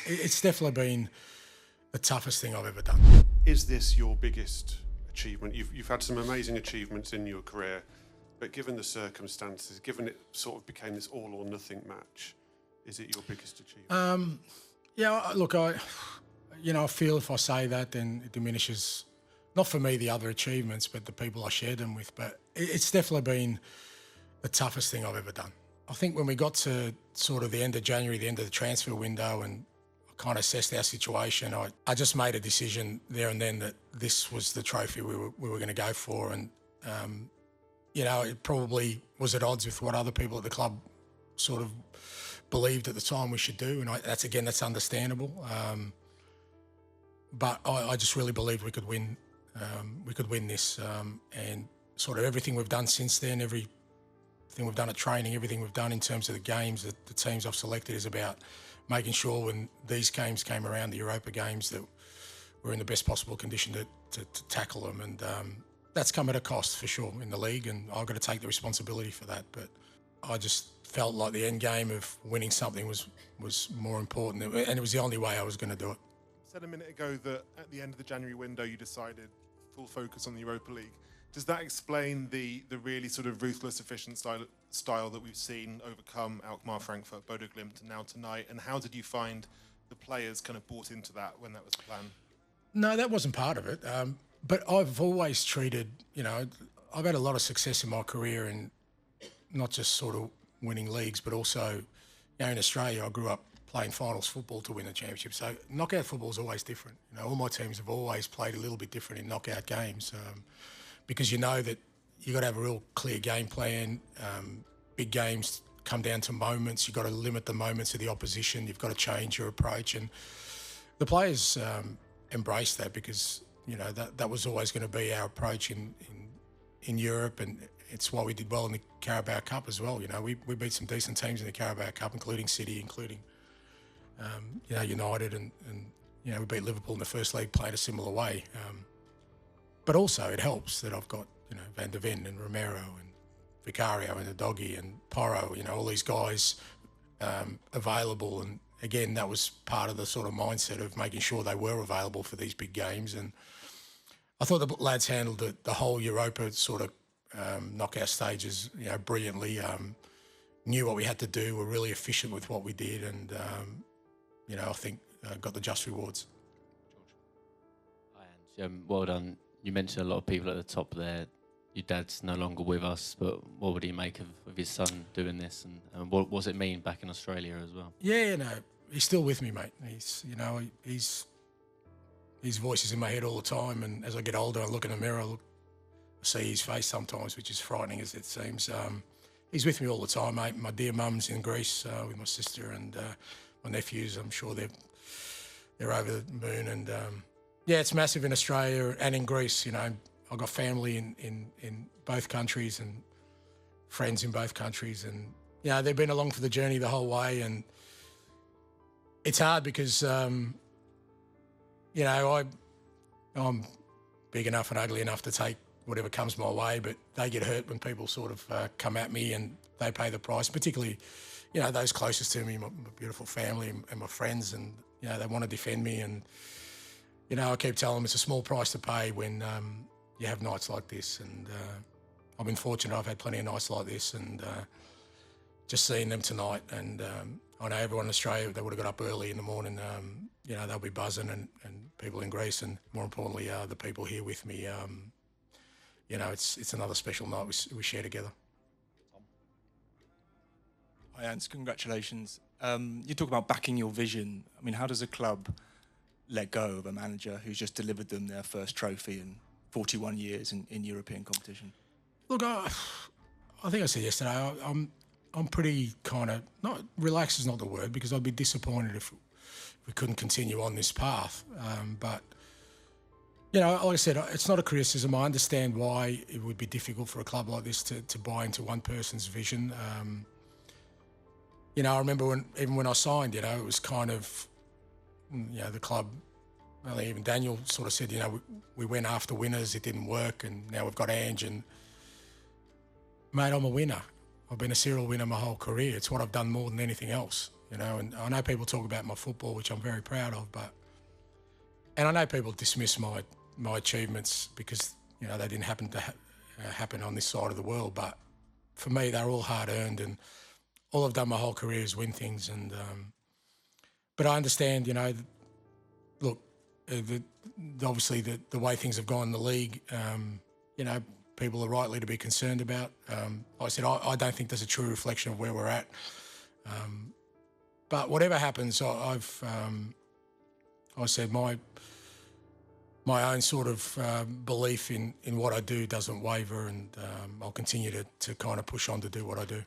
It's definitely been the toughest thing I've ever done. Is this your biggest achievement? You've had some amazing achievements in your career, but given the circumstances, given it sort of became this all or nothing match, is it your biggest achievement? Yeah, look, I feel if I say that, then it diminishes, not for me, the other achievements, but the people I shared them with. But it's definitely been the toughest thing I've ever done. I think when we got to sort of the end of January, the end of the transfer window, and I kind of assessed our situation, I just made a decision there and then that this was the trophy we were going to go for. And, it probably was at odds with what other people at the club sort of believed at the time we should do. And that's understandable. But I just really believed we could win. We could win this. And sort of everything we've done since then, everything we've done at training, everything we've done in terms of the games, the teams I've selected is about making sure when these games came around, the Europa games, that we're in the best possible condition to tackle them. And that's come at a cost for sure in the league, and I've got to take the responsibility for that. But I just felt like the end game of winning something was more important, and it was the only way I was going to do it. You said a minute ago that at the end of the January window you decided full focus on the Europa League. Does that explain the really sort of ruthless, efficient style that we've seen overcome Alkmaar, Frankfurt, Bodo Glimt, and now tonight? And how did you find the players kind of bought into that when that was the plan? No, that wasn't part of it. But I've always treated, I've had a lot of success in my career, and not just sort of winning leagues, but also, in Australia, I grew up playing finals football to win the championship. So knockout football is always different. All my teams have always played a little bit different in knockout games. Because you know that you've got to have a real clear game plan. Big games come down to moments. You've got to limit the moments of the opposition. You've got to change your approach. And the players embraced that because, that was always going to be our approach in Europe. And it's why we did well in the Carabao Cup as well. We beat some decent teams in the Carabao Cup, including City, including, United. And we beat Liverpool in the first leg, played a similar way. But also it helps that I've got, Van der Ven and Romero and Vicario and the Doggy and Porro, all these guys available. And again, that was part of the sort of mindset of making sure they were available for these big games. And I thought the lads handled the whole Europa sort of knockout stages, brilliantly, knew what we had to do, were really efficient with what we did. And, I think got the just rewards. Hi, Ange. Well done. You mentioned a lot of people at the top there. Your dad's no longer with us, but what would he make of his son doing this? And what does it mean back in Australia as well? Yeah, no, he's still with me, mate. His voice is in my head all the time. And as I get older, I look in the mirror, I see his face sometimes, which is frightening as it seems. He's with me all the time, mate. My dear mum's in Greece with my sister, and my nephews, I'm sure they're over the moon. And yeah, it's massive in Australia and in Greece. I've got family in both countries and friends in both countries. And, they've been along for the journey the whole way. And it's hard because, I'm big enough and ugly enough to take whatever comes my way, but they get hurt when people sort of come at me and they pay the price, particularly, those closest to me, my beautiful family and my friends. And, they want to defend me. And, I keep telling them it's a small price to pay when you have nights like this. And I've been fortunate. I've had plenty of nights like this, and just seeing them tonight. And I know everyone in Australia, they would have got up early in the morning. They'll be buzzing, and people in Greece, and more importantly, the people here with me. It's another special night we share together. Hi, Ants. Congratulations. You talk about backing your vision. I mean, how does a club let go of a manager who's just delivered them their first trophy in 41 years in European competition? Look, I think I said yesterday, I'm pretty kind of, not relaxed is not the word, because I'd be disappointed if we couldn't continue on this path. But, like I said, it's not a criticism. I understand why it would be difficult for a club like this to buy into one person's vision. I remember even when I signed, it was kind of, the club, well, even Daniel sort of said, we went after winners, it didn't work, and now we've got Ange. And, mate, I'm a winner. I've been a serial winner my whole career. It's what I've done more than anything else. you know. And I know people talk about my football, which I'm very proud of, and I know people dismiss my achievements because, you know, they didn't happen to happen on this side of the world. But for me, they're all hard earned, and all I've done my whole career is win things. And but I understand, you know, look, obviously the way things have gone in the league, you know, people are rightly to be concerned about. Like I said, I don't think there's a true reflection of where we're at. But whatever happens, I said my own sort of belief in what I do doesn't waver, and I'll continue to kind of push on to do what I do.